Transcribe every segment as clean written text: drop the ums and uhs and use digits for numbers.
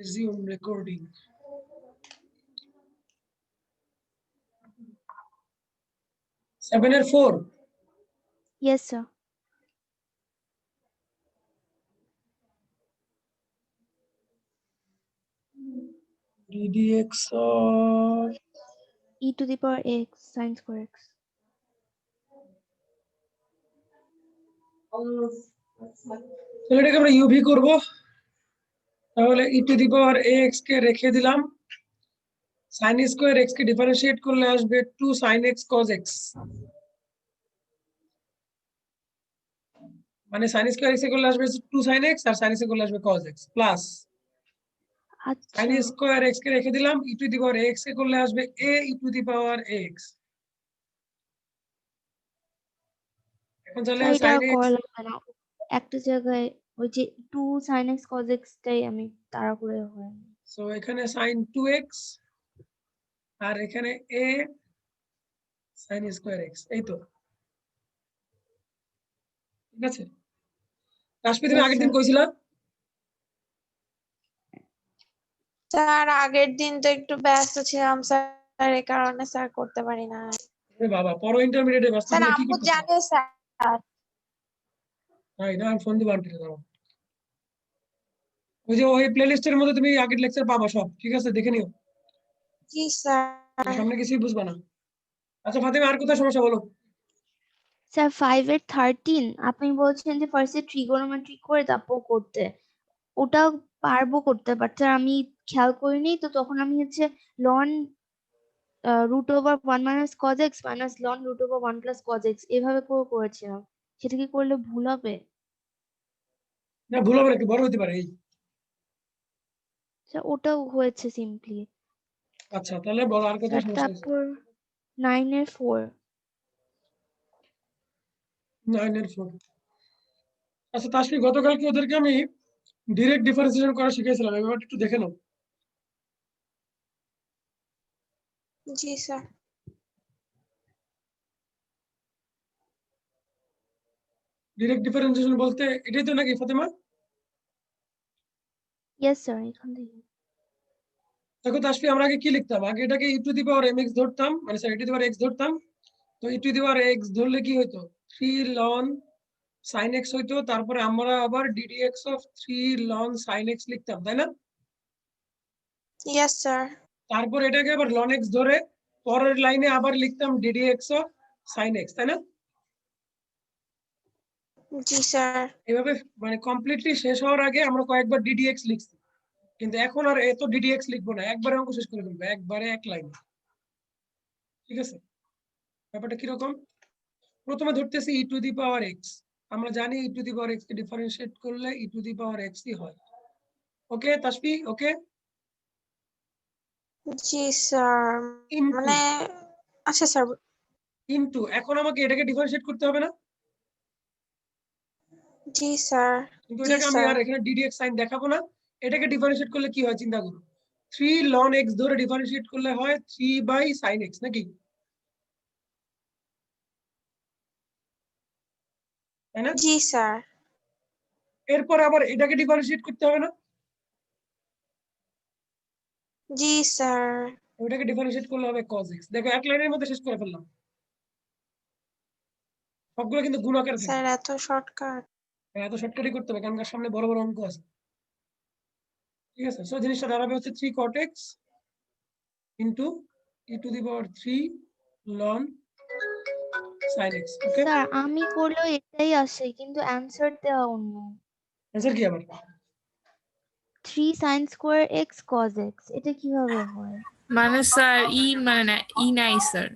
Resume recording. Seven or 4. Yes, sir. ddx of E to the power x sin square x. তাহলে এটাকে আমরা UV করব। তাহলে e two the power ax কে রেখে দিলাম, sin square x কে differentiate করলে আসবে 2 sin x cos x, মানে sin স্কয়ার x এ করলে আসবে 2 sin x আর sin x এ করলে আসবে cos x প্লাস আচ্ছা, sin স্কয়ার x কে রেখে দিলাম, e two the power x এ করলে আসবে a e two the power x। এখন তাহলে স্যার এটা sin x, করা লাগবে না। একটা জায়গায় ওই যে 2 sin x cos x টাই আমি তাড়া করে হয়। সো এখানে sin 2x আর এখানে a sin স্কয়ার x, এই তো ঠিক আছে। রাশমি তুমি Yes, আগের দিন sir. কইছিলা স্যার আগের দিন তো একটু ব্যস্ত ছিলাম স্যার, এই কারণে স্যার করতে পারি না। এ বাবা, পরো ইন্টারমিডিয়েটে ব্যস্ত স্যার ছিলে কি আম্মু করতেছ? জানে স্যার। তাই না, আমি ফোন দিব আন্টিকে দাও। ওই যে ওই প্লেলিস্টের মধ্যে তুমি আগের লেকচার পাবা সব, ঠিক আছে, দেখে নিও। জি স্যার। সামনে কিছুই বুঝবা না। আচ্ছা ফাতেমা, আর কোথায় সমস্যা বলো? স্যার 5 এর 13 আপনি বলছেন যে ফার্স্টে ট্রিগোনোমেট্রি করে তারপর করতে, ওটা পারবো করতে, বাট স্যার আমি খেয়াল করিনি তো, তখন আমি হচ্ছে ln root over 1 minus cos x minus ln root over 1 plus cos x এভাবে করে করেছিলাম। সেটা কি করলে ভুল হবে? না ভুল হবে না, একটু বড় হতে পারে এই। স্যার ওটাও হয়েছে সিম্পলি। আচ্ছা তাহলে বলো আর কোথায় স্যার সমস্যা হয়েছে? তারপর 9 এর 4। 9 এর 4। আচ্ছা তাসফি, গতকালকে ওদেরকে আমি ডিরেক্ট ডিফারেন্সিয়েশন করা শিখিয়েছিলাম, এই ব্যাপারটা একটু দেখে নাও। জি স্যার। ডিরেক্ট ডিফারেন্সিয়েশন বলতে এটাই তো নাকি ফাতেমা? ইয়েস স্যার, এখান থেকে। দেখো তাসফি, আমরা আগে কি লিখতাম, আগে এটাকে ই টু দি পাওয়ার mx ধরতাম, মানে sorry E to the power x ধরতাম। তো ই টু দি পাওয়ার x ধরলে কি হইতো, 3 ln sin x হইতো, তারপরে আমরা আবার ddx of 3 ln sin x লিখতাম, তাই না? Yes sir. তারপর এটাকে আবার ln x ধরে পরের লাইনে আবার লিখতাম ddx অফ sin x, তাই না? জি স্যার। এভাবে মানে কমপ্লিটলি শেষ হওয়ার আগে আমরা কয়েকবার ddx লিখছি, কিন্তু এখন আর এত ddx লিখবো না, একবারে অঙ্ক শেষ করে ফেলবো, একবারে এক লাইন, ঠিক আছে? ব্যাপারটা কিরকম, প্রথমে ধরতেছি ই টু দি পাওয়ার এক্স, আমরা জানি e to the power x কে ডিফারেন্সিয়েট করলে e to the power x ই হয়। ওকে তাসফি, ওকে? জি স্যার। ইনটু, মানে আচ্ছা স্যার। ইনটু, এখন আমাকে এটাকে ডিফারেন্সিয়েট করতে হবে না? জি স্যার। কিন্তু জি এটাকে আমি স্যার। আর এখানে ddx সাইন দেখাবো না। এটাকে ডিফারেন্সিয়েট করলে কি হয় চিন্তা করো, 3 ln x ধরে ডিফারেন্সিয়েট করলে হয় 3/sin x নাকি, তাই না? জি স্যার। এরপর আবার এটাকে ডিফারেন্সিয়েট করতে হবে না? জি স্যার। ওটাকে ডিফারেন্সিয়েট করলে হবে cos x। দেখো এক লাইনের মধ্যে শেষ করে ফেললাম, সবগুলো কিন্তু গুণ আকারে স্যার থাকবে। এত শর্টকাট। এত শর্টকাটই করতে হবে কারণ সামনে বড় বড় অঙ্ক আছে, ঠিক আছে? সো জিনিসটা দাঁড়াবে হচ্ছে 3 cot x into e two the power 3 ln sin x। Okay, sir আমি করলেও এটাই আসে, কিন্তু অ্যান্সার দেওয়া অন্য। অ্যানসার কি আবার? 3 sin square x cos x, এটা কিভাবে হয়? মানে স্যার ই মানে না, ই নাই স্যার,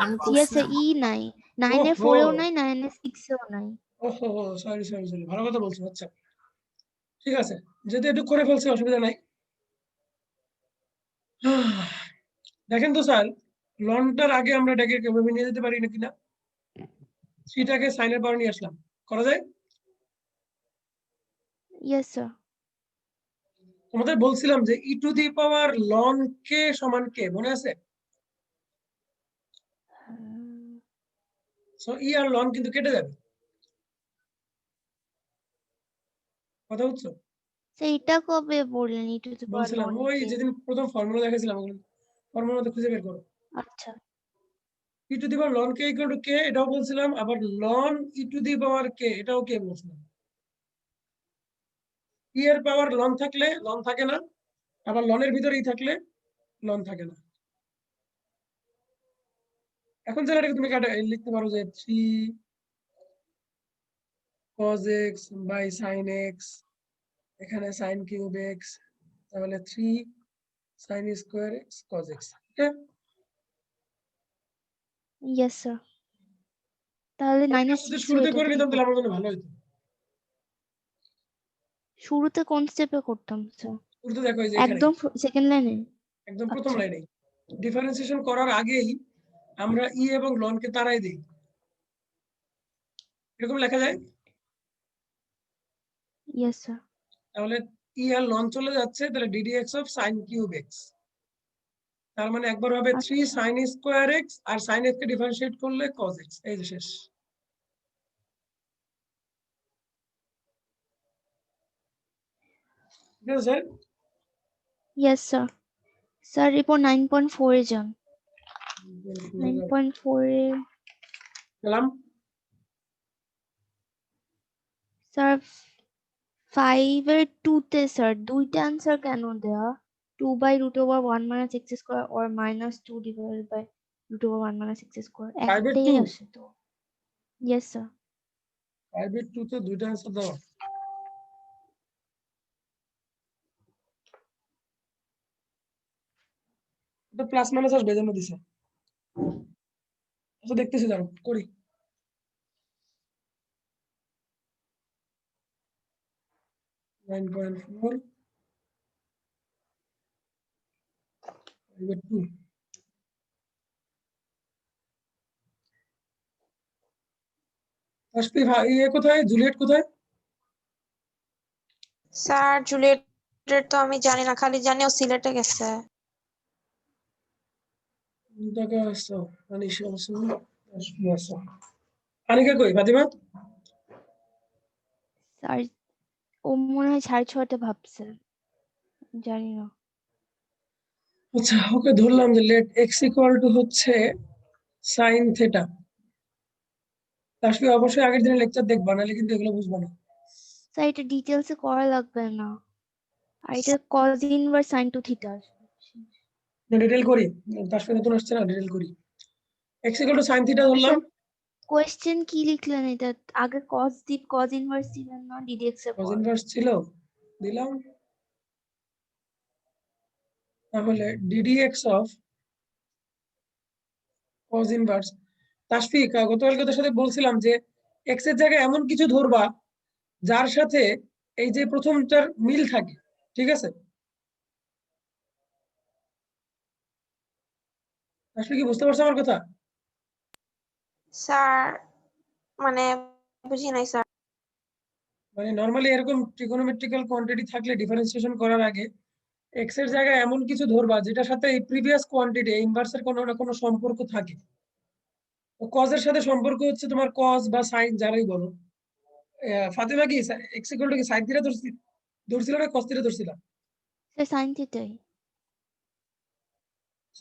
আমি ইয়েস করছিলাম। ই নাই, 9 এর ওহো 4 এও নাই, 9 এর 6 এও নাই। ওহো, সরি সরি সরি, ভালো কথা বলছো। আচ্ছা ঠিক আছে, যদি একটু করে ফেলছি অসুবিধা নাই। দেখেন তো স্যার, লনটার আগে আমরা এটাকে কিভাবে নিয়ে যেতে পারি নাকি না, থ্রিটাকে সাইনের পাওয়ার নিয়ে আসলাম, করা যায়? Yes sir. তোমাদের বলছিলাম যে ই টু দি পাওয়ার লন কে সমান কে, মনে আছে? সো ই আর লন কিন্তু কেটে যাবে, কথা বুঝছো? স্যার এটা কবে বললেন ই টু দি পাওয়ার বলছিলাম লন ওই কে? যেদিন প্রথম ফর্মুলা দেখাইছিলাম ওগুলো ফর্মুলাতে খুঁজে বের করো। আচ্ছা e to the power ln k equal to k এটাও বলছিলাম, আবার লন ই টু দি পাওয়ার কে এটাও কে বলছিলাম। ই এর পাওয়ার লন থাকলে লন থাকে না, আবার লনের ভিতরেই থাকলে লন থাকে না। এখন যেটাকে তুমি লিখতে পারো যে 3 cos x by sin x, এখানে sin কিউব x, তাহলে 3 sin square x cos x। Okay, yes sir. তাহলে যদি 9/6 শুরুতে হয়ে করে যেত নিতাম তাহলে আমার জন্য ভালো হতো। শুরুতে কোন স্টেপে করতাম স্যার? শুরুতে দেখো এই যে এখানে একদম সেকেন্ড লাইনে? একদম প্রথম আচ্ছা লাইনে ডিফারেন্সিয়েশন করার আগেই আমরা ই এবং লন কে তাড়াই দিই, এরকম লেখা যায়। Yes sir. তাহলে ই আর লন চলে যাচ্ছে, তাহলে ddx of sin cube x, তার মানে একবার হবে 3 আচ্ছা sin স্কয়ার x আর sin x কে ডিফারেন্সিয়েট করলে cos x, এই যে শেষ। ঠিক আছে স্যার? Yes sir. স্যার এরপর 9.4 এ যান। 9.4 এ গেলাম। স্যার 5 এর 2 তে স্যার দুইটা आंसर কেন দেয়া? 2/√1 - x square or -2 divided by √1 - x square 5 এর একটাই 2 আসে তো। Yes sir. 5 এর 2 তে দুইটা आंसर দাও। এটা প্লাস মাইনাস আসবে জন্য দিছে। আচ্ছা দেখতেছি, দাঁড়াও করি। Nine point four two. Tasfi ভাই ইয়ে কোথায়, জুলিয়েট কোথায়? স্যার জুলিয়েটের তো আমি জানি না, খালি জানি ও সিলেটে গেছে। টাকা আসছো আনিশা আসছো, তাসফি আসছো। আনিকা কই, ফাতিমা? স্যার ও মনে হয় 6:30 ভাবছে, জানি না। আচ্ছা ওকে ধরলাম যে লেট এক্স ইকুয়াল টু হচ্ছে সাইন থেটা। তাসফি অবশ্যই আগের দিনের লেকচার দেখবা, নাহলে কিন্তু এগুলো বুঝবা না। স্যার এটা ডিটেলসে করা লাগবে না, আর এটা cos inverse sin 2 theta. Detail করি, তাসফি নতুন আসছে না, ডিটেল করি। X equal to sine theta ধরলাম। কোয়েশ্চেন কি লিখলেন? এটা আগে cos ইনভার্স দিলেন না ddx এর cos পর? ইনভার্স ছিল, দিলাম। তাহলে ddx of cos inverse. Tasfi গতকালকে তোর সাথে বলছিলাম যে এক্স এর জায়গায় এমন কিছু ধরবা যার সাথে এই যে প্রথমটার মিল থাকে, ঠিক আছে? আসলে কি বুঝতে পারছো আমার কথা? স্যার মানে বুঝি নাই স্যার। মানে নরমালি এরকম ট্রিগোনোমেট্রিক্যাল কোয়ান্টিটি থাকলে ডিফারেন্সিয়েশন করার আগে এক্স এর জায়গায় এমন কিছু ধরবা যেটার সাথে এই প্রিভিয়াস কোয়ান্টিটি ইনভার্সের কোনো না কোনো সম্পর্ক থাকে। তো কজ এর সাথে সম্পর্ক হচ্ছে তোমার কজ বা সাইন যারাই বলো। ফাতিমা কি এক্স ইকুয়াল টু কি সাইন থিটা ধরছিল না কস থিটা ধরছিল? Sir sin থিটাই।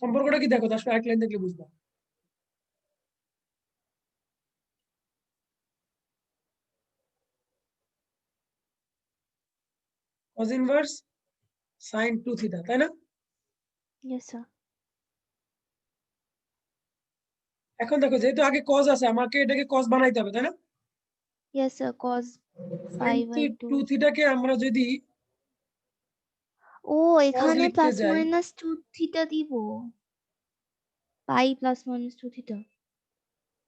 সম্পর্কটা কি দেখো, তার এক লাইন দেখলে বুঝবা। cos ইনভার্স sin 2 থিটা, তাই না? Yes sir. এখন দেখো যেহেতু আগে cos আছে আমাকে এটাকে cos বানাইতে হবে, তাই না? Yes sir cos sin 5/2। 2 থিটাকে আমরা যদি ও cos এখানে লিখতে প্লাস যাই, মাইনাস 2 থিটা দিব, পাই প্লাস মাইনাস 2 থিটা।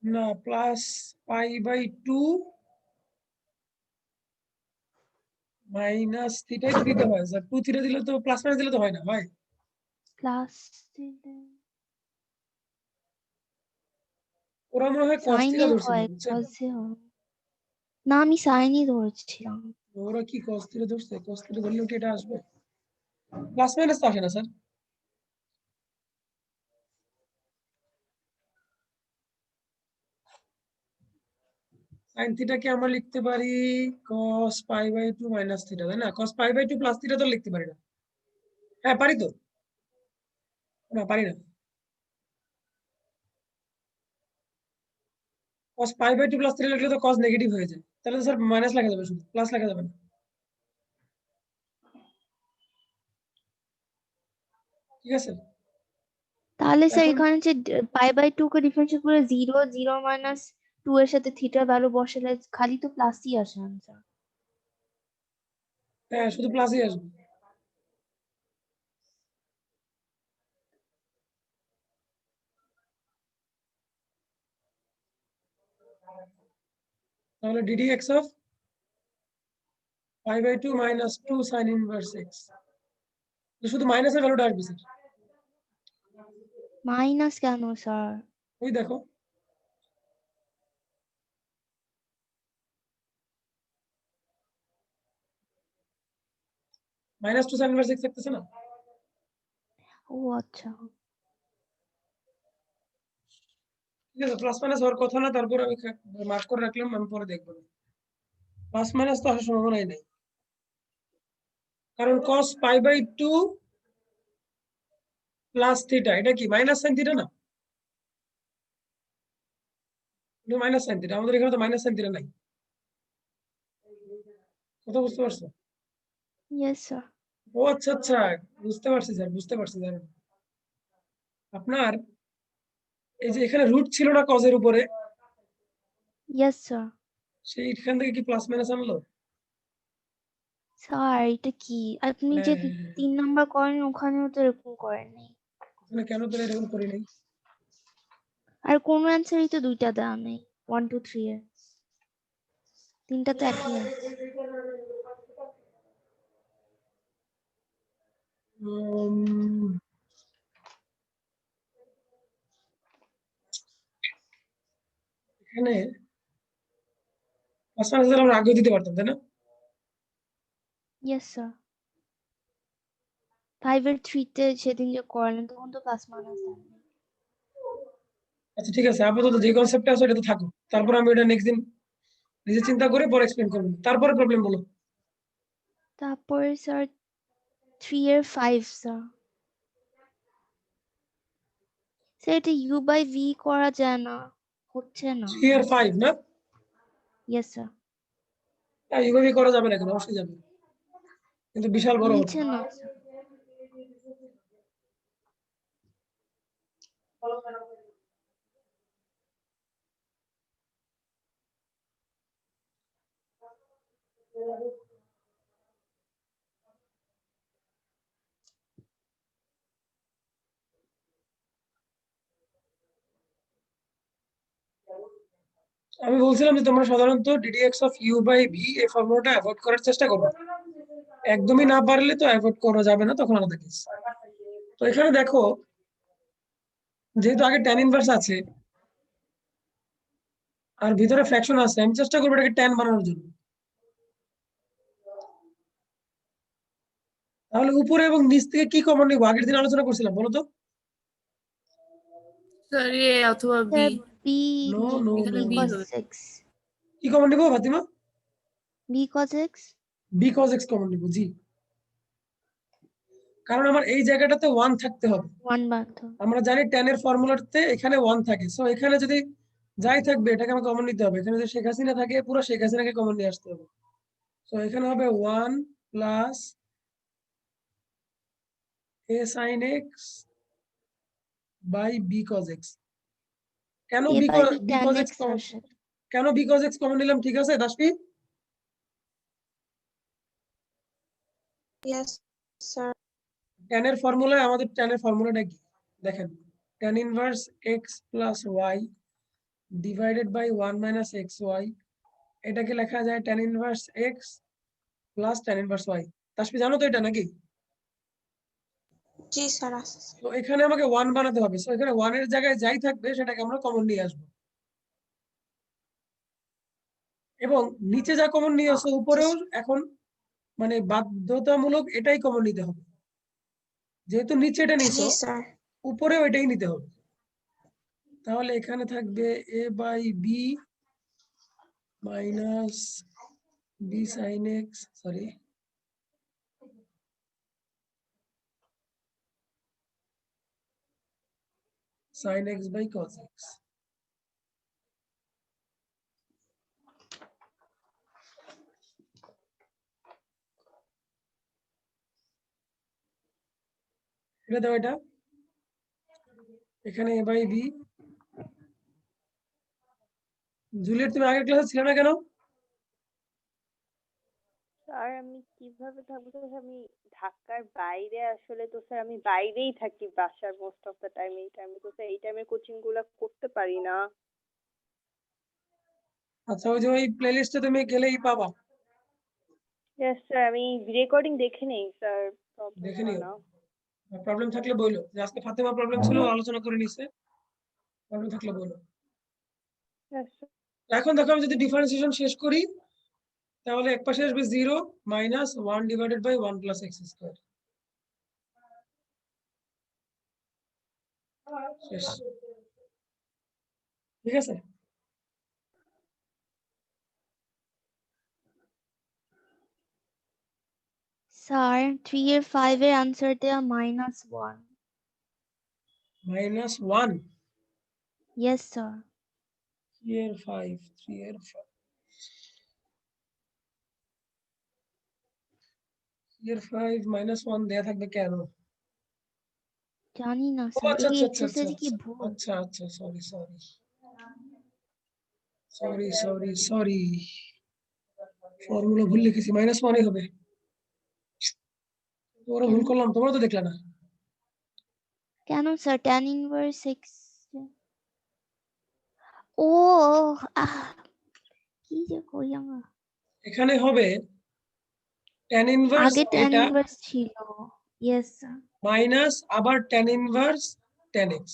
না প্লাস পাই বাই 2 মাইনাস থিটাই তো দিতে হয় স্যার। 2 থিটা দিলে তো প্লাস মাইনাস দিলে তো হয় না ভাই। প্লাস থিটা ওরা মনে হয় cos থিটা সাইনে ধরছিল, হয়, বুঝছেন? কজে হয় না, আমি সাইনই ধরেছিলাম। ওরা কি cos থিটা ধরছে? cos থিটা ধরলেও কি এটা আসবে? প্লাস মাইনাস তো আসে না স্যার। sin থিটাকে আমরা লিখতে পারি cos pi by 2 minus theta, তাই না? cos pi by 2 plus theta তো লিখতে পারি না। হ্যাঁ পারি তো, না পারি না। cos pi by 2 plus theta লিখলে তো cos নেগেটিভ হয়ে যায়, তাহলে তো স্যার মাইনাস লেখা যাবে, শুধু প্লাস লেখা যাবে না। ঠিক আছে, তাহলে স্যার এখন এখানে যে π/2 কে ডিফারেন্সিয়েট করে 0 0 মাইনাস 2 এর সাথে থিটা ভ্যালু বসালে খালি তো প্লাসই আসে আনসার। হ্যাঁ শুধু প্লাসই আসবে। তাহলে ddx of pi by 2 minus 2 sin inverse x, শুধু মাইনাসের ভ্যালুটা আসবে স্যার। মাইনাস কেন স্যার? ওই দেখো, minus 2 sin inverse x থাকতেছে না? ও আচ্ছা, ঠিক আছে, প্লাস মাইনাস হওয়ার কথা না, তারপর আমি মার্ক করে রাখলাম, আমি পরে দেখবো। প্লাস মাইনাস তো আসার সম্ভাবনাই নেই, কারণ cos pi by 2 plus theta এটা কি মাইনাস সাইন থিটা না? মাইনাস সাইন থিটা, আমাদের এখানে তো মাইনাস সাইন থিটা নাই। কথা বুঝতে পারছো? Yes sir. ও আচ্ছা আচ্ছা, বুঝতে পারছি স্যার, বুঝতে পারছি স্যার। আপনার এই যে এখানে রুট ছিল না কজের উপরে, ইয়েস স্যার। সেইখান থেকে কি প্লাস মাইনাস আনলো? স্যার এটা কি আপনি যে হ্যাঁ, 3 নাম্বার করেন ওখানেও তো এরকম করেননি, ওখানে কেন তো এরকম করি নাই? আর কোন অ্যান্সারই তো দুইটা দেওয়া নেই 1 2 3 এর, তিনটা তো একই আছে। উম, এখানে প্লাস মাইনাস আমরা আগেও দিতে পারতাম, তাই না? Yes sir. 5 এর 3 তে সেদিন যে করালেন তখন তো প্লাস মাইনাস দেননি। আচ্ছা ঠিক আছে, আপাতত যে কনসেপ্টটা আছে এটা তো থাকুক, তারপর আমি এটা নেক্সট দিন নিজে চিন্তা করে পরে এক্সপ্লেন করবো। তারপরে প্রবলেম বলো। তারপরে স্যার 3 এর 5 স্যার। স্যার এটা u বাই v করা যায় না, হচ্ছে না। 3 আর 5 না? Yes sir. এইভাবে করা যাবে না, কেন? অবশ্যই যাবে, কিন্তু বিশাল বড় হবে। নিচে না স্যার। আমি বলছিলাম যে তোমরা সাধারণত ddx of u by v এই ফর্মুলাটা অ্যাভয়েড করার চেষ্টা করবে, একদমই না পারলে তো অ্যাভয়েড করা যাবে না, তখন আলাদা কেস। তো এখানে দেখো, যেহেতু আগে tan ইনভার্স আছে আর ভিতরে ফ্র্যাকশন আছে, আমি চেষ্টা করবো এটাকে tan বানানোর জন্য। তাহলে উপরে এবং নিচ থেকে কি কমন নিব? আগের দিন আলোচনা করছিলাম, বলো তো। স্যার এ অথবা B. Sir b no no এখানে নো, B cos হবে। x, কি কমন নিব Fatima? b cos x b cos x common নিব, জি। কারণ আমার এই জায়গাটাতে 1 থাকতে হবে। 1 বাদ দাও। আমরা জানি tan এর ফর্মুলাতে এখানে 1 থাকে, সো এখানে যদি যাই থাকবে এটাকে আমার কমন নিতে হবে। এখানে যদি শেখ হাসিনা থাকে, পুরো শেখ হাসিনাকে কমন নিয়ে আসতে হবে। সো এখানে হবে 1 plus a sin x by b cos x। কেন a b by b b tan cos x x কমন, আসে। কেন b cos x কমন নিলাম? ঠিক আছে দাসপি, ইয়েস স্যার। tan এর ফর্মুলায় আমাদের tan এর ফর্মুলাটা কি দেখেন, tan inverse x plus y divided by 1 minus xy, এটাকে লেখা যায় tan inverse x plus tan inverse y। তাসপি জানো তো এটা নাকি? জি স্যার আছে। তো এখানে আমাকে 1 বানাতে হবে, সো এখানে 1 এর জায়গায় যাই থাকবে সেটাকে আমরা কমন নিয়ে আসবো, এবং নিচে যা কমন নিয়ে আসো উপরেও এখন মানে বাধ্যতামূলক এটাই কমন নিতে হবে। যেহেতু নিচে এটা জি নিছো, স্যার। উপরেও এটাই নিতে হবে। তাহলে এখানে থাকবে a বাই b minus b sin x, sorry, sin x by cos x. এটা দাও, এটা এখানে a by b। জুলিয়েট, তুমি আগের ক্লাসে ছিলে না কেন? স্যার আমি কিভাবে থাকবো স্যার, আমি ঢাকার বাইরে আসলে, তো স্যার আমি বাইরেই থাকি বাসার মোস্ট অফ দ্য টাইম। এই টাইমে তো স্যার এই টাইমে কোচিং গুলো করতে পারি না। আচ্ছা, ওই যে ওই প্লেলিস্টে তুমি গেলেই পাবা। ইয়েস স্যার, আমি রেকর্ডিং দেখে নেই স্যার, দেখে প্রবলেম নিও। না। প্রবলেম থাকলে বলো, যে আজকে ফাতেমা প্রবলেম ছিল, আলোচনা করে নিছে। প্রবলেম থাকলে বলো। Yes sir. এখন দেখো, আমি যদি ডিফারেন্সিয়েশন শেষ করি, তাহলে এক পাশে আসবে 0 minus 1 divided by 1 plus x square. শেষ। ঠিক আছে? স্যার 3 এর 5 এর আনসার দেয়া -1। -1 ইয়েস স্যার। 3 এর 5, 3 এর 5, 3 এর 5 -1 দেয়া থাকবে কেন? জানি না ও স্যার, আচ্ছা এই আচ্ছা আচ্ছা এক্সারসাইজ আচ্ছা কি ভুল? আচ্ছা আচ্ছা, sorry sorry sorry sorry sorry, formula ভুল লিখেছি, -1 হবে। তোমরা ভুল কেন? করলাম, তোমরা তো দেখলে না। কেন স্যার? tan inverse x। ও আহ কি যে করি আমরা। এখানে হবে tan ইনভার্স আগে tan এটা ইনভার্স ছিল। Yes sir. মাইনাস আবার tan inverse tan x।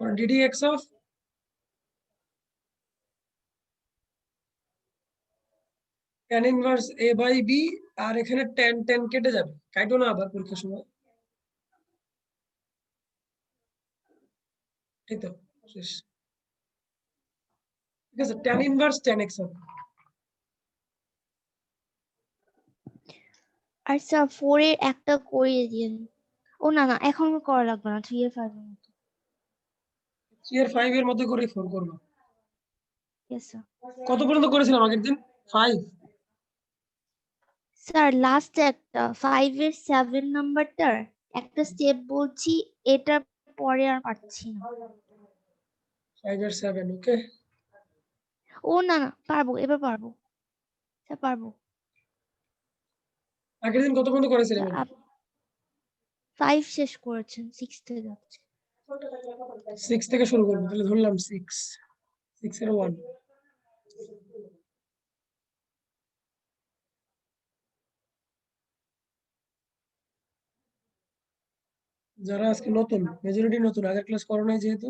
or ddx of tan inverse a by b, আর এখানে tan tan কেটে যাবে, কাটো না আবার পরীক্ষার সময়। এই তো শেষ। ঠিক আছে, tan ইনভার্স tan x হবে। আর স্যার 4 এর একটা করিয়ে দিন। ও না না, এখন করা লাগবে না, 3 এর 5 এর মতো। 3 এর 5 এর মধ্যে করে 4 করবো। Yes sir. কত পর্যন্ত করেছিলাম আগের দিন? 5। স্যার লাস্ট একটা 5 এর 7 নাম্বারটার একটা স্টেপ বলছি, এটার পরে আর পারছি না। 5 এর 7, ওকে। ও না না, পারবো, এবার পারবো স্যার, পারবো। আগের দিন কত পর্যন্ত করেছিলাম এটা? 5 শেষ করেছেন, 6 থেকে যাচ্ছে। 6 থেকে শুরু করবো, তাহলে ধরলাম 6, 6 এর 1। যারা আজকে নতুন, মেজরিটি নতুন, আগের ক্লাস করো নাই যেহেতু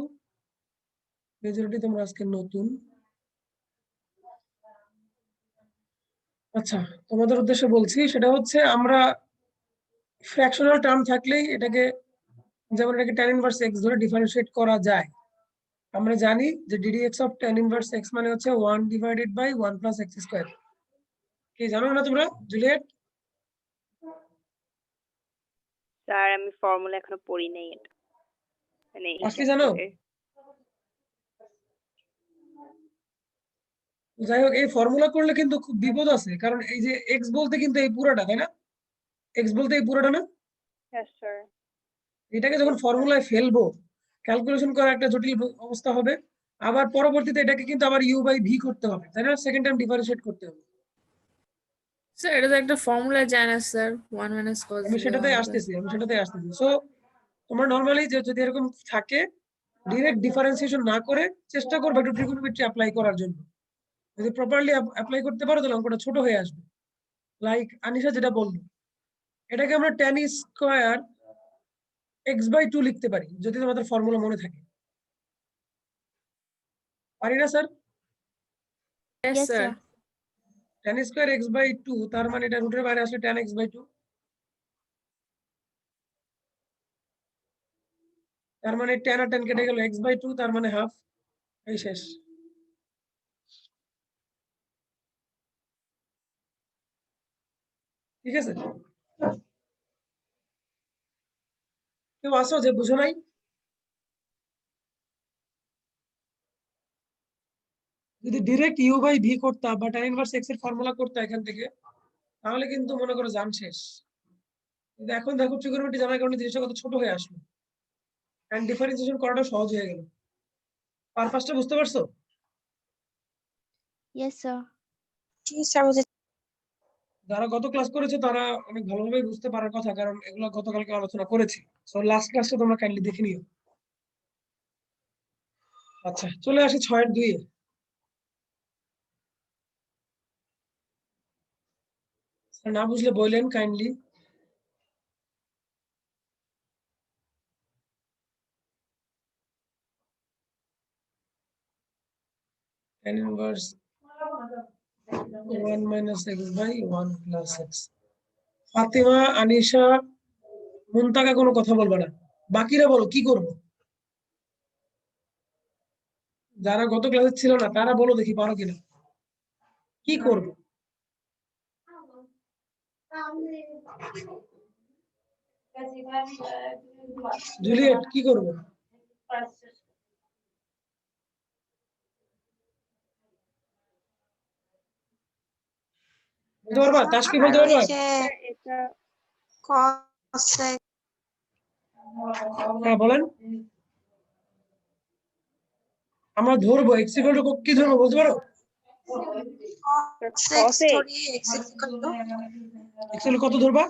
মেজরিটি তোমরা আজকে নতুন। আচ্ছা, তোমাদের উদ্দেশ্যে বলছি, সেটা হচ্ছে আমরা ফ্র্যাকশনাল টার্ম থাকলেই এটাকে, যেমন এটাকে tan ইনভার্স x ধরে ডিফারেন্সিয়েট করা যায়। আমরা জানি যে ddx of tan inverse x মানে হচ্ছে 1 divided by 1 plus x square. কি জানো না তোমরা জুলিয়েট? স্যার আমি ফর্মুলা এখনো পড়ি নাই, এটা মানে এই আজকে জানো? চ্যাপ্টারে। যাই হোক, এই ফর্মুলা করলে কিন্তু খুব বিপদ আছে, কারণ এই যে x বলতে কিন্তু এই পুরোটা, তাই না? x বলতে এই পুরোটা না? Yes sir. এটাকে যখন ফর্মুলায় ফেলবো, ক্যালকুলেশন করা একটা জটিল অবস্থা হবে। আবার পরবর্তীতে এটাকে কিন্তু আবার u বাই v করতে হবে, তাই না? সেকেন্ড টাইম ডিফারেন্সিয়েট করতে হবে। স্যার এটা তো একটা ফর্মুলা যায় না স্যার, 1 মাইনাস cos আমি সেটাতেই 1 আসতেছি, সো তোমরা নরমালি যদি এরকম থাকে, ডিরেক্ট ডিফারেন্সিয়েশন না করে চেষ্টা করবে একটু ট্রিগোনোমেট্রি অ্যাপ্লাই করার জন্য। যদি প্রপারলি অ্যাপ্লাই করতে পারো, তাহলে অঙ্কটা ছোট হয়ে আসবে। লাইক আনিশা যেটা বললো, এটাকে আমরা tan স্কয়ার x/2 লিখতে পারি, যদি তোমাদের ফর্মুলা মনে থাকে। পারি না sir? Yes, yes sir. Sir. tan square x/2, তার মানে এটা রুটের বাইরে আসলে tan x/2। তার মানে 10 আর 10 কেটে গেল x/2, তার মানে হাফ। এই শেষ। ঠিক আছে, কেউ আসো যে বুঝো নাই? যদি ডিরেক্ট u/v করতাম বা tan ইনভার্স x এর ফর্মুলা করতে এখান থেকে, তাহলে কিন্তু মনে করো জান শেষ। কিন্তু এখন দেখো ট্রিগোনোমেট্রি জানার কারণে জিনিসটা কত ছোট হয়ে আসলো, এন্ড ডিফারেন্সিয়েশন করাটা সহজ হয়ে গেল। পারপাসটা বুঝতে পারছো? Yes sir. জি স্যার, বুঝেছি। যারা গত ক্লাস করেছে তারা অনেক ভালোভাবে বুঝতে পারার কথা, কারণ এগুলো গতকালকে আলোচনা করেছি। সো লাস্ট ক্লাসটা তোমরা কাইন্ডলি দেখে নিও। আচ্ছা, চলে আসি 6-2-এ। না বুঝলে বললেন kindly. tan inverse 1 minus x/1 plus x। Fatima, Anisha, Muntaka কোনো কথা বলবে না। বাকিরা বলো কি করবো? যারা গত ক্লাসে ছিল না তারা বলো দেখি পারো কিনা, কি করবো? জুলিয়েট কি করবো? বলতে পারবা? তাসকি আর বলতে ওই পারবা? যে স্যার এটা cos x হ্যাঁ বলেন। আমরা ধরবো x ইকুয়াল টু কি ধরবো বলতে পারো? cos x cos x ধরি, x equal to x এর কত ধরবা?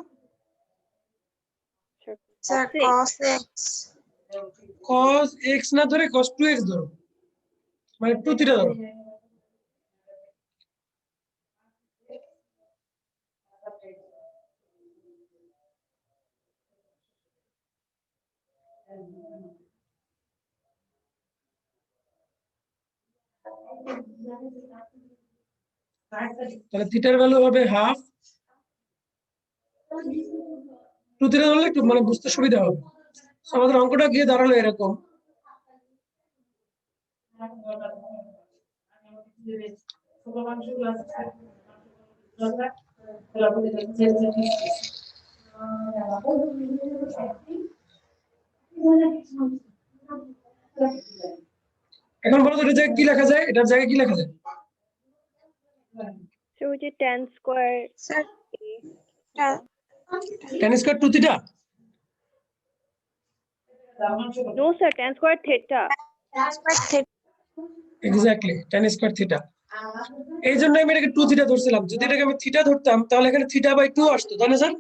Sir cos cos x cos x না ধরে cos 2x ধরো, মানে 2θ ধরো। তাহলে থিটার ভ্যালু হবে হাফ। 2θ ধরলে একটু মানে বুঝতে সুবিধা হবে। So, আমাদের অঙ্কটা গিয়ে দাঁড়ালো এরকম। এখন বলো তো এটা জায়গায় কি লেখা যায়, এটার জায়গায় কি লেখা যায়? সো ওই যে tan square sir tan square 2θ। No sir tan square theta. Exactly tan square theta. এই জন্য আমি এটাকে 2θ ধরছিলাম। যদি এটাকে আমি থিটা ধরতাম তাহলে এখানে θ/2 আসতো, তাই না স্যার?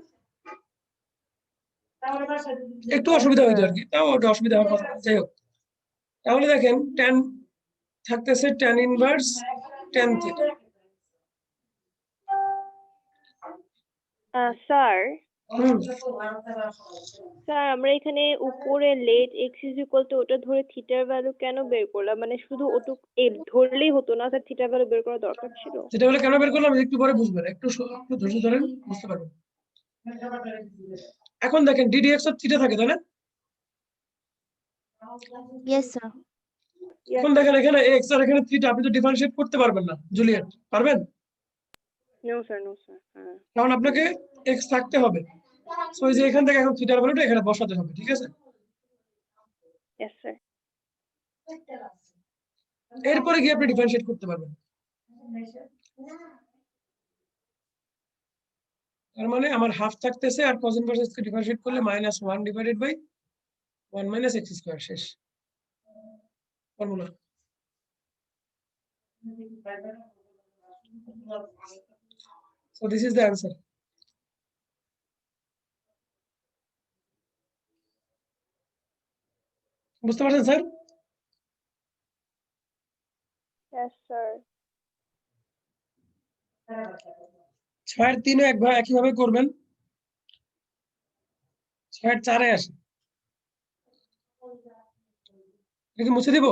একটু অসুবিধা হইতো আর কি, তাও ওটা অসুবিধা হওয়ার কথা না। যাই হোক, তাহলে দেখেন tan থাকতেছে tan ইনভার্স tan θ। স্যার হুম, স্যার আমরা এখানে উপরে let x is equal to ওটা ধরে থিটার ভ্যালু কেন বের করলাম? মানে শুধু ওটুক ধরলেই হতো না স্যার, থিটার ভ্যালু বের করা দরকার ছিল? যেটা বলে কেন বের করলাম একটু পরে বুঝবেন, একটু ধৈর্য ধরেন, বুঝতে পারবেন। এখন দেখেন ddx অফ থিটা থাকে, তাই না? Yes sir. এখন দেখেন এখানে x আর এখানে থিটা, আপনি তো ডিফারেন্সিয়েট করতে পারবেন না। জুলিয়েট পারবেন? নো স্যার হ্যাঁ। কারণ আপনাকে x থাকতে হবে। সো এই যে এখান থেকে এখন থিটার ভ্যালুটা এখানে বসাতে হবে, ঠিক আছে? Yes sir. এরপরে গিয়ে আপনি ডিফারেন্সিয়েট করতে পারবেন। তার মানে আমার হাফ থাকতেছে, আর cos ইনভার্স x কে ডিফারেন্সিয়েট করলে -1 divided by 1 minus x square, শেষ formula. So this is the answer. বুঝতে পারছেন স্যার? Yes sir. 6-3 একইভাবে করবেন। 6-4 আসে, এটা মুছে দিব?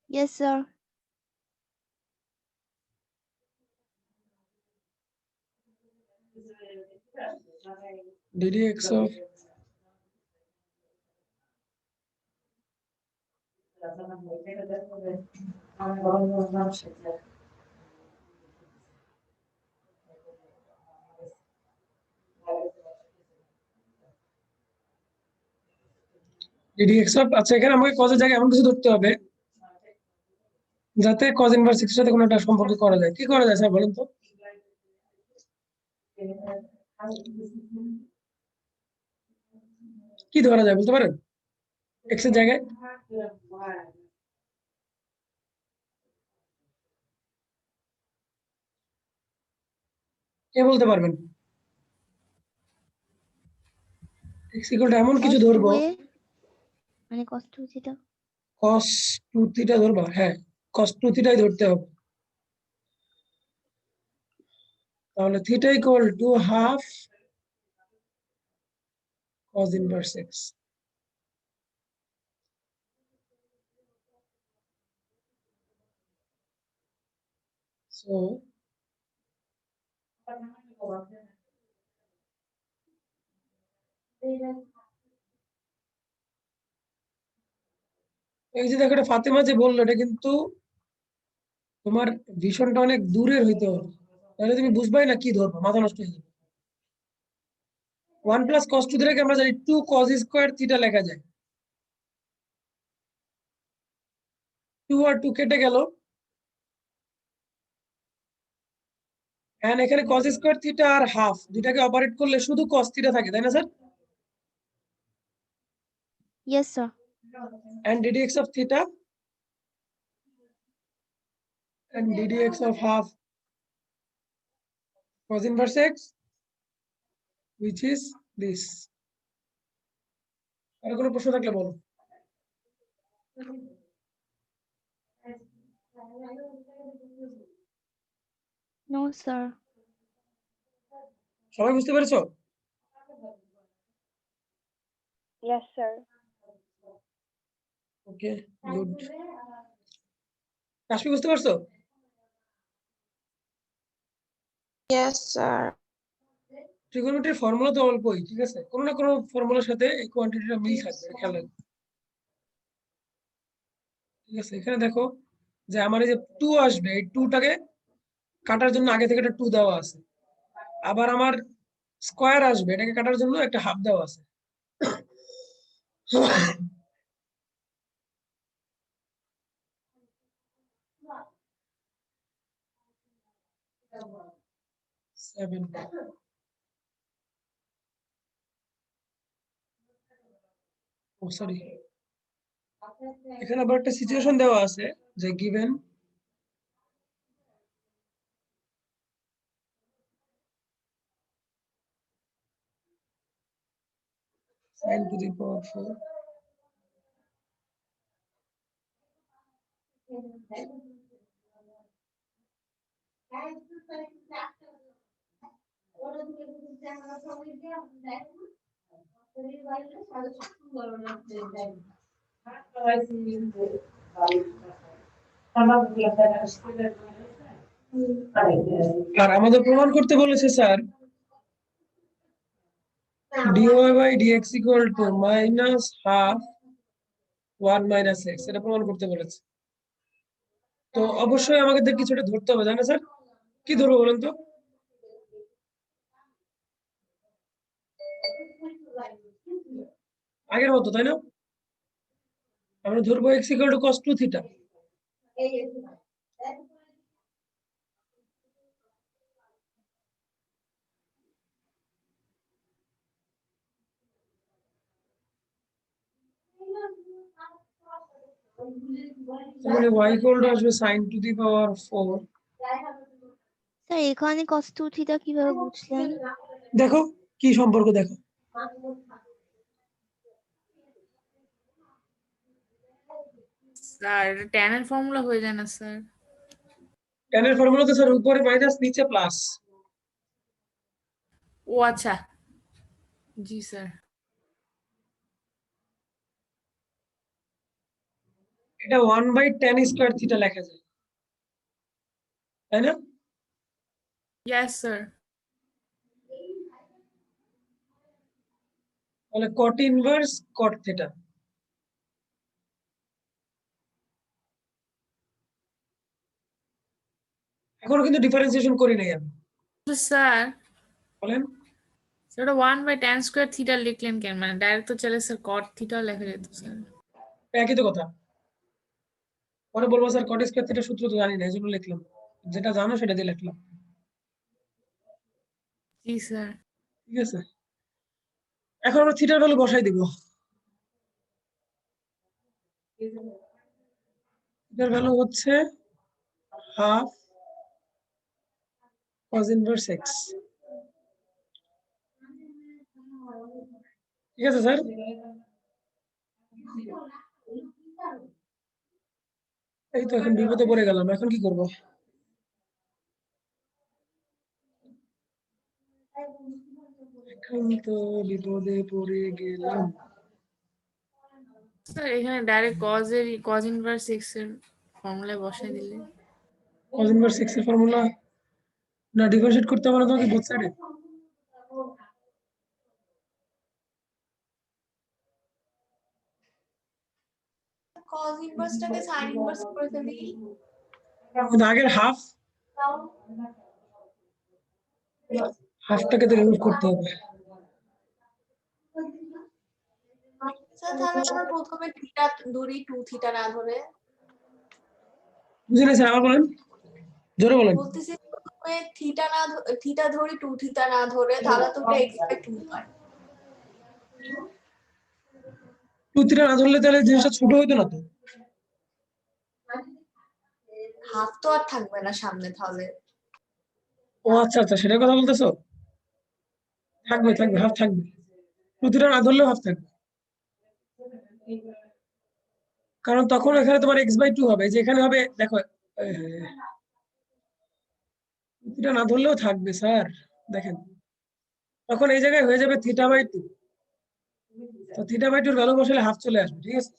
Yes sir. ddx of ddx of, আচ্ছা এখানে আমাকে কজের জায়গায় এমন কিছু ধরতে হবে যাতে কজ ইনভার্স এর সাথে কোনো একটা সম্পর্ক করা যায়। কি করা যায় স্যার বলেন তো? কি ধরা যায় বলতে পারেন এক্স এর জায়গায়? কে বলতে পারবেন? এক্স ইকুয়াল টু এমন কিছু cos ধরবো 2a মানে cos 2 থিটা। cos 2 থিটা ধরবা, হ্যাঁ cos 2 থিটাই ধরতে হবে। তাহলে theta equal to half cos inverse x. So এই যে দেখো এটা ফাতেমা যে বললো, এটা কিন্তু তোমার ভীষণটা অনেক দূরের হইতে হবে, তাহলে তুমি বুঝবাই না কি ধরবো, মাথা নষ্ট হয়ে যাবে। 1 প্লাস cos 2 থিটাকে আমরা জানি 2 cos স্কয়ার থিটা লেখা যায়। 2 আর 2 কেটে গেল, এন্ড এখানে cos স্কয়ার থিটা আর হাফ দুটাকে অপারেট করলে শুধু cos থিটা থাকে, তাই না sir? Yes sir. And ddx of theta and ddx of half cos inverse x, which is this. আর কোনো প্রশ্ন থাকলে বলো। No sir. সবাই বুঝতে পেরেছো? Yes sir. Okay good. Kashi বুঝতে পারছো? Yes, sir. ট্রিগোনোমেট্রির ফর্মুলা তো অল্পই, ঠিক আছে, কোনো না কোনো ফর্মুলার সাথে এই কোয়ান্টিটিটা মিল থাকবে, এটা খেয়াল রাখবে। ঠিক আছে, এখানে দেখো যে আমার এই যে 2 আসবে, এই 2টাকে কাটার জন্য আগে থেকে একটা 2 দেওয়া আছে, আবার আমার স্কয়ার আসবে, এটাকে কাটার জন্য একটা হাফ দেওয়া আছে। Seven. ও সরি, এখানে আবার একটা সিচুয়েশন দেওয়া আছে যে given sin to the power 4 আর আমাদের প্রমাণ করতে বলেছে sir dy by dx equal to minus half 1 minus x, এটা প্রমাণ করতে বলেছে। তো অবশ্যই আমাদের কিছুটা ধরতে হবে, তাই না স্যার? কি ধরবো বলেন তো? আগের মতো, তাই না? আমরা ধরবো x equal to cos 2 theta। তাহলে y equal to আসবে sin to the power 4। Sir এখানে cos 2 থিটা কিভাবে বুঝলেন? দেখো কি সম্পর্ক, দেখো স্যার tan এর ফর্মুলা হয়ে যায় না স্যার? tan এর ফর্মুলা তো স্যার উপরে মাইনাস নিচে প্লাস। ও আচ্ছা, জি স্যার। এটা 1 বাই tan স্কয়ার থিটা লেখা যায়, তাই না? Yes sir. তাহলে cot ইনভার্স cot থিটা। এখনো কিন্তু ডিফারেন্সিয়েশন করি নাই আমি। স্যার বলেন। ওটা 1/tan স্কোয়ার থিটা লিখলেন কেন? মানে ডাইরেক্ট তো চলে স্যার কট থিটা লেখা যেত স্যার। একই তো কথা। পরে বলবো স্যার কট স্কয়ার থিটার সূত্র তো জানি না, এই জন্য লিখলাম। যেটা জানো সেটা দিয়ে লিখলাম। জি স্যার। ঠিক আছে, এখন আমরা থিটার ভ্যালু বসাই দিব। থিটার ভ্যালু হচ্ছে হাফ cos ইনভার্স x। ঠিক আছে স্যার। এই তো এখন বিপদে পড়ে গেলাম, এখন কি করব? এখন তো বিপদে পড়ে গেলাম। স্যার এখানে ডাইরেক্ট cos ইনভার্স x এর ফর্মুলায় বসাই দিলে। cos ইনভার্স x এর ফর্মুলা না ডিফারেন্সিয়েট করতে হবে না তোমাকে বোথ সাইডে? cos ইনভার্সটাকে sin ইনভার্স করে ফেলি। কিন্তু আগের হাফটাকে তো রিমুভ করতে হবে। স্যার তাহলে আমরা প্রথমে থিটা ধরি 2 থিটা না ধরে। বুঝলেন স্যার, আবার বলেন, জোরে বলেন। বলতেছি প্রথমে থিটা ধরি 2 থিটা না ধরে, তাহলে তো এটা x/2 হয়। 2 থিটা না ধরলে তাহলে জিনিসটা ছোট হইতো না তো? হাফ তো আর থাকবে না সামনে তাহলে। ও আচ্ছা আচ্ছা, সেটার কথা বলতেছো। থাকবে থাকবে, হাফ থাকবে। 2 থিটা না ধরলেও হাফ থাকবে, কারণ তখন এখানে তোমার x/2 হবে, যে এখানে হবে দেখো। 2 থিটা না ধরলেও থাকবে স্যার, দেখেন তখন এই জায়গায় হয়ে যাবে θ/2। তো θ/2 এর ভ্যালু বসালে হাফ চলে আসবে। ঠিক আছে।